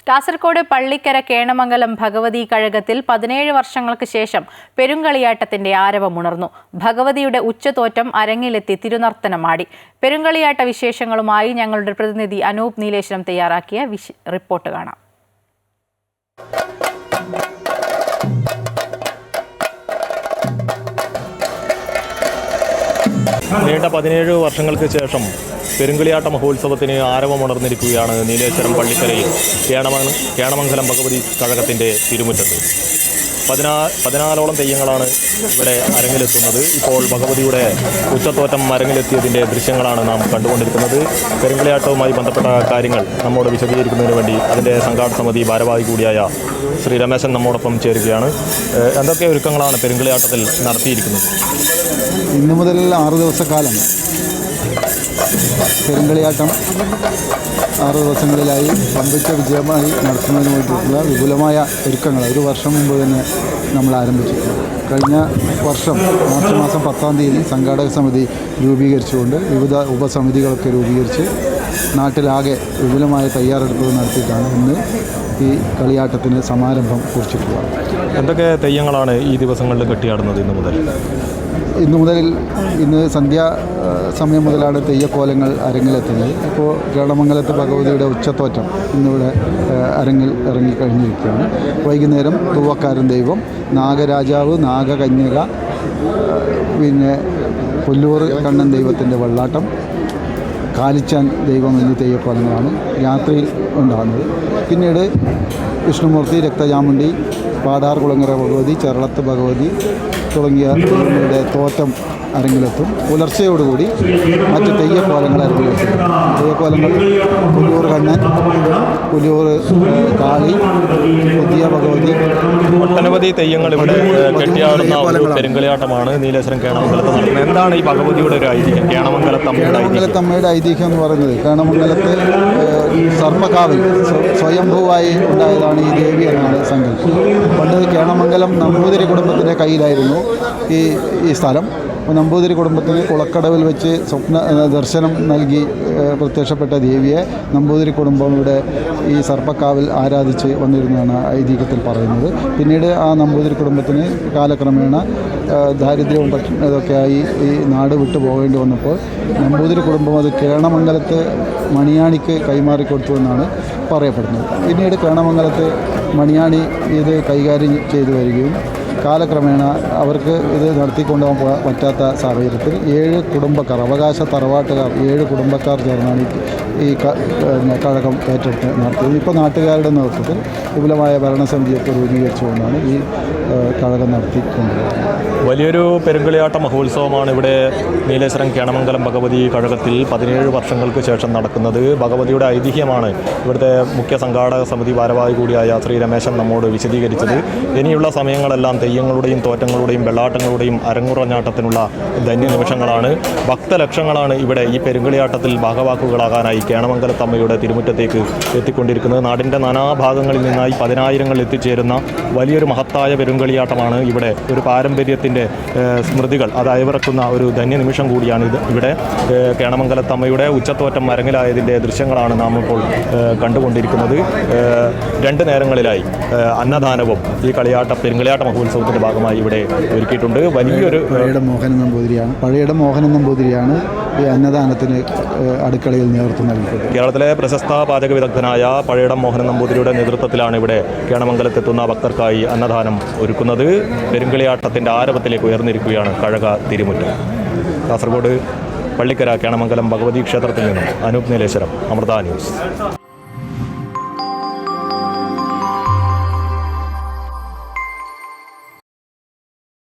കാസർഗോഡ് പള്ളിക്കര കേണമംഗലം ഭഗവതി കഴകത്തിൽ 17 വർഷങ്ങൾക്ക് ശേഷം പെരുങ്കളിയാട്ടത്തിന്റെ ആരവമുണർന്നു. ഭഗവതിയുടെ ഉച്ചതോറ്റം അരങ്ങിലെത്തി തിരുനർത്തനമാടി. പെരുങ്കളിയാട്ട വിശേഷങ്ങളുമായി ഞങ്ങളുടെ പ്രതിനിധി അനൂപ് നീലേശ്വരം തയ്യാറാക്കിയ റിപ്പോർട്ട് കാണാം. നീണ്ട 17 വർഷങ്ങൾക്ക് ശേഷം പെരുങ്കളിയാട്ട മഹോത്സവത്തിന് ആരവമുണർന്നിരിക്കുകയാണ് നീലേശ്വരം പള്ളിക്കരയിൽ കേണമംഗലം ഭഗവതി കഴകത്തിൻ്റെ തിരുമുറ്റത്ത്. 14ഓളം തെയ്യങ്ങളാണ് ഇവിടെ അരങ്ങിലെത്തുന്നത്. ഇപ്പോൾ ഭഗവതിയുടെ ഉച്ചത്തോറ്റം അരങ്ങിലെത്തിയതിൻ്റെ ദൃശ്യങ്ങളാണ് നാം കണ്ടുകൊണ്ടിരിക്കുന്നത്. പെരുങ്കളിയാട്ടവുമായി ബന്ധപ്പെട്ട കാര്യങ്ങൾ നമ്മോട് വിശദീകരിക്കുന്നതിന് വേണ്ടി അതിൻ്റെ സംഘാടക സമിതി ഭാരവാഹി കൂടിയായ ശ്രീ രമേശൻ നമ്മോടൊപ്പം ചേരുകയാണ്. എന്തൊക്കെ ഒരുക്കങ്ങളാണ് പെരുങ്കളിയാട്ടത്തിൽ നടത്തിയിരിക്കുന്നത്? ഇന്നു മുതൽ 6 ദിവസക്കാലം പെരുങ്കളിയാട്ടം 6 ദിവസങ്ങളിലായി വമ്പിച്ച വിജയമായി നടത്തുന്നതിന് വേണ്ടിയിട്ടുള്ള വിപുലമായ ഒരുക്കങ്ങൾ 1 വർഷം മുമ്പ് തന്നെ നമ്മൾ ആരംഭിച്ചിട്ടുണ്ട്. കഴിഞ്ഞ വർഷം മാർച്ച് മാസം 10-ാം തീയതി സംഘാടക സമിതി രൂപീകരിച്ചുകൊണ്ട് വിവിധ ഉപസമിതികളൊക്കെ രൂപീകരിച്ച് നാട്ടിലാകെ വിപുലമായ തയ്യാറെടുപ്പുകൾ നടത്തിയിട്ടാണ് ഇന്ന് ഈ കളിയാട്ടത്തിന് സമാരംഭം കുറിച്ചിട്ടുള്ളത്. എന്തൊക്കെ തെയ്യങ്ങളാണ് ഈ ദിവസങ്ങളിൽ കെട്ടിയാടുന്നത്? ഇന്ന് സന്ധ്യാ സമയം മുതലാണ് തെയ്യക്കോലങ്ങൾ അരങ്ങിലെത്തുന്നത്. ഇപ്പോൾ കേണമംഗലത്ത് ഭഗവതിയുടെ ഉച്ചത്തോറ്റം ഇന്നിവിടെ അരങ്ങിൽ ഇറങ്ങിക്കഴിഞ്ഞിരിക്കുകയാണ്. വൈകുന്നേരം തൂവക്കാരൻ ദൈവം, നാഗരാജാവ്, നാഗകന്യക, പിന്നെ കൊല്ലൂർ കണ്ണൻ ദൈവത്തിൻ്റെ വെള്ളാട്ടം, കാലിച്ചാൻ ദൈവം എന്നീ തെയ്യക്കോലങ്ങളാണ് രാത്രിയിൽ ഉണ്ടാകുന്നത്. പിന്നീട് വിഷ്ണുമൂർത്തി, രക്തചാമുണ്ടി, പാടാർ കുളങ്ങര ഭഗവതി, ചെറളത്ത് ഭഗവതി തുടങ്ങിയ ദൈവങ്ങളുടെ തോറ്റം അരങ്ങിലെത്തും. പുലർച്ചയോടുകൂടി മറ്റ് തെയ്യക്കോലങ്ങൾ അരങ്ങിലെത്തും. തെയ്യക്കോലങ്ങൾ പുലിയൂർ കണ്ണൻ, പുലിയൂർ കാളി, പുതിയ ഭഗവതി, ഒട്ടനവധി തെയ്യങ്ങൾ ഇവിടെ കെട്ടിയാടുന്ന പെരുങ്കളിയാട്ടമാണ് നീലേശ്വരം കേണമംഗലത്ത് നടക്കുന്നത്. എന്താണ് ഈ ഭഗവതിയുടെ ഒരു ഐതിഹ്യം? കേണമംഗലത്തമ്മയുടെ ഐതിഹ്യം എന്ന് പറയുന്നത്, കേണമംഗലത്ത് സർപ്പക്കാവിൽ സ്വയംഭൂവായി ഉണ്ടായതാണ് ഈ ദേവി എന്നാണ് സങ്കല്പം. പണ്ട് കേണമംഗലം നമ്പൂതിരി കുടുംബത്തിൻ്റെ കയ്യിലായിരുന്നു ഈ സ്ഥലം. നമ്പൂതിരി കുടുംബത്തിന് കുളക്കടവിൽ വെച്ച് ദർശനം നൽകി പ്രത്യക്ഷപ്പെട്ട ദേവിയെ നമ്പൂതിരി കുടുംബം ഇവിടെ ഈ സർപ്പക്കാവിൽ ആരാധിച്ച് വന്നിരുന്നതാണ് ഐതിഹ്യത്തിൽ പറയുന്നത്. പിന്നീട് ആ നമ്പൂതിരി കുടുംബത്തിന് കാലക്രമേണ ദാരിദ്ര്യവും ഇതൊക്കെയായി ഈ നാട് വിട്ടു പോകേണ്ടി വന്നപ്പോൾ നമ്പൂതിരി കുടുംബം അത് കേണമംഗലത്ത് മണിയാണിക്ക് കൈമാറിക്കൊടുത്തു എന്നാണ് പറയപ്പെടുന്നത്. പിന്നീട് കേണമംഗലത്ത് മണിയാണി ഇത് കൈകാര്യം ചെയ്തു വരികയും കാലക്രമേണ അവർക്ക് ഇത് നടത്തിക്കൊണ്ടുപോകാൻ പറ്റാത്ത സാഹചര്യത്തിൽ 7 കുടുംബക്കാർ, അവകാശ തറവാട്ടുകാർ 7 കുടുംബക്കാർ ചേർന്നാണ് ഈ കഴകം ഏറ്റെടുത്ത് നടത്തിയത്. ഇപ്പോൾ നാട്ടുകാരുടെ നേതൃത്വത്തിൽ വിപുലമായ ഭരണസമിതിയൊക്കെ രൂപീകരിച്ചുകൊണ്ടാണ് ഈ കഴകം നടത്തിക്കൊണ്ടുപോകുന്നത്. വലിയൊരു പെരുങ്കളിയാട്ട മഹോത്സവമാണ് ഇവിടെ നീലേശ്വരം കേണമംഗലം ഭഗവതി കഴകത്തിൽ 17 വർഷങ്ങൾക്ക് ശേഷം നടക്കുന്നത്. ഭഗവതിയുടെ ഐതിഹ്യമാണ് ഇവിടുത്തെ മുഖ്യ സംഘാടക സമിതി ഭാരവാഹി കൂടിയായ ശ്രീ രമേശൻ നമ്മോട് വിശദീകരിച്ചത്. ഇനിയുള്ള സമയങ്ങളെല്ലാം തെയ്യങ്ങളുടെയും തോറ്റങ്ങളുടെയും വെള്ളാട്ടങ്ങളുടെയും അരങ്ങുറഞ്ഞാട്ടത്തിനുള്ള ധന്യനിമിഷങ്ങളാണ്. ഭക്തലക്ഷങ്ങളാണ് ഇവിടെ ഈ പെരുങ്കളിയാട്ടത്തിൽ ഭാഗവാക്കുകളാകാനായി കേണമംഗലത്തമ്മയുടെ തിരുമുറ്റത്തേക്ക് എത്തിക്കൊണ്ടിരിക്കുന്നത്. നാടിൻ്റെ നാനാഭാഗങ്ങളിൽ നിന്നായി 10,000 എത്തിച്ചേരുന്ന വലിയൊരു മഹത്തായ പെരുങ്കളിയാട്ടമാണ് ഇവിടെ. ഒരു പാരമ്പര്യത്തിൻ്റെ സ്മൃതികൾ അത് അയവിറക്കുന്ന ഒരു ധന്യനിമിഷം കൂടിയാണ് ഇത്. ഇവിടെ കേണമംഗലത്തമ്മയുടെ ഉച്ചത്തോറ്റം അരങ്ങിലായതിൻ്റെ ദൃശ്യങ്ങളാണ് നാം ഇപ്പോൾ കണ്ടുകൊണ്ടിരിക്കുന്നത്. 2 നേരങ്ങളിലായി അന്നദാനവും ഈ പെരുങ്കളിയാട്ട മഹോത്സവത്തിൻ്റെ ഭാഗമായി ഇവിടെ ഒരുക്കിയിട്ടുണ്ട്. വലിയൊരു പഴയുടെ മോഹനൻ നമ്പൂതിരിയാണ് ഈ അന്നദാനത്തിന് അടുക്കളയിൽ നേതൃത്വം നൽകിയത്. കേരളത്തിലെ പ്രശസ്ത പാചക വിദഗ്ധനായ പഴയടം മോഹനൻ നമ്പൂതിരിയുടെ നേതൃത്വത്തിലാണ് ഇവിടെ കേണമംഗലത്തെത്തുന്ന ഭക്തർക്കായി അന്നദാനം ഒരുക്കുന്നത്. പെരുങ്കളിയാട്ടത്തിൻ്റെ ആരവത്തിലേക്ക് ഉയർന്നിരിക്കുകയാണ് കഴക തിരുമുറ്റം. കാസർഗോഡ് പള്ളിക്കര കേണമംഗലം ഭഗവതി ക്ഷേത്രത്തിൽ നിന്നും അനൂപ് നീലേശ്വരം, അമൃത ന്യൂസ്.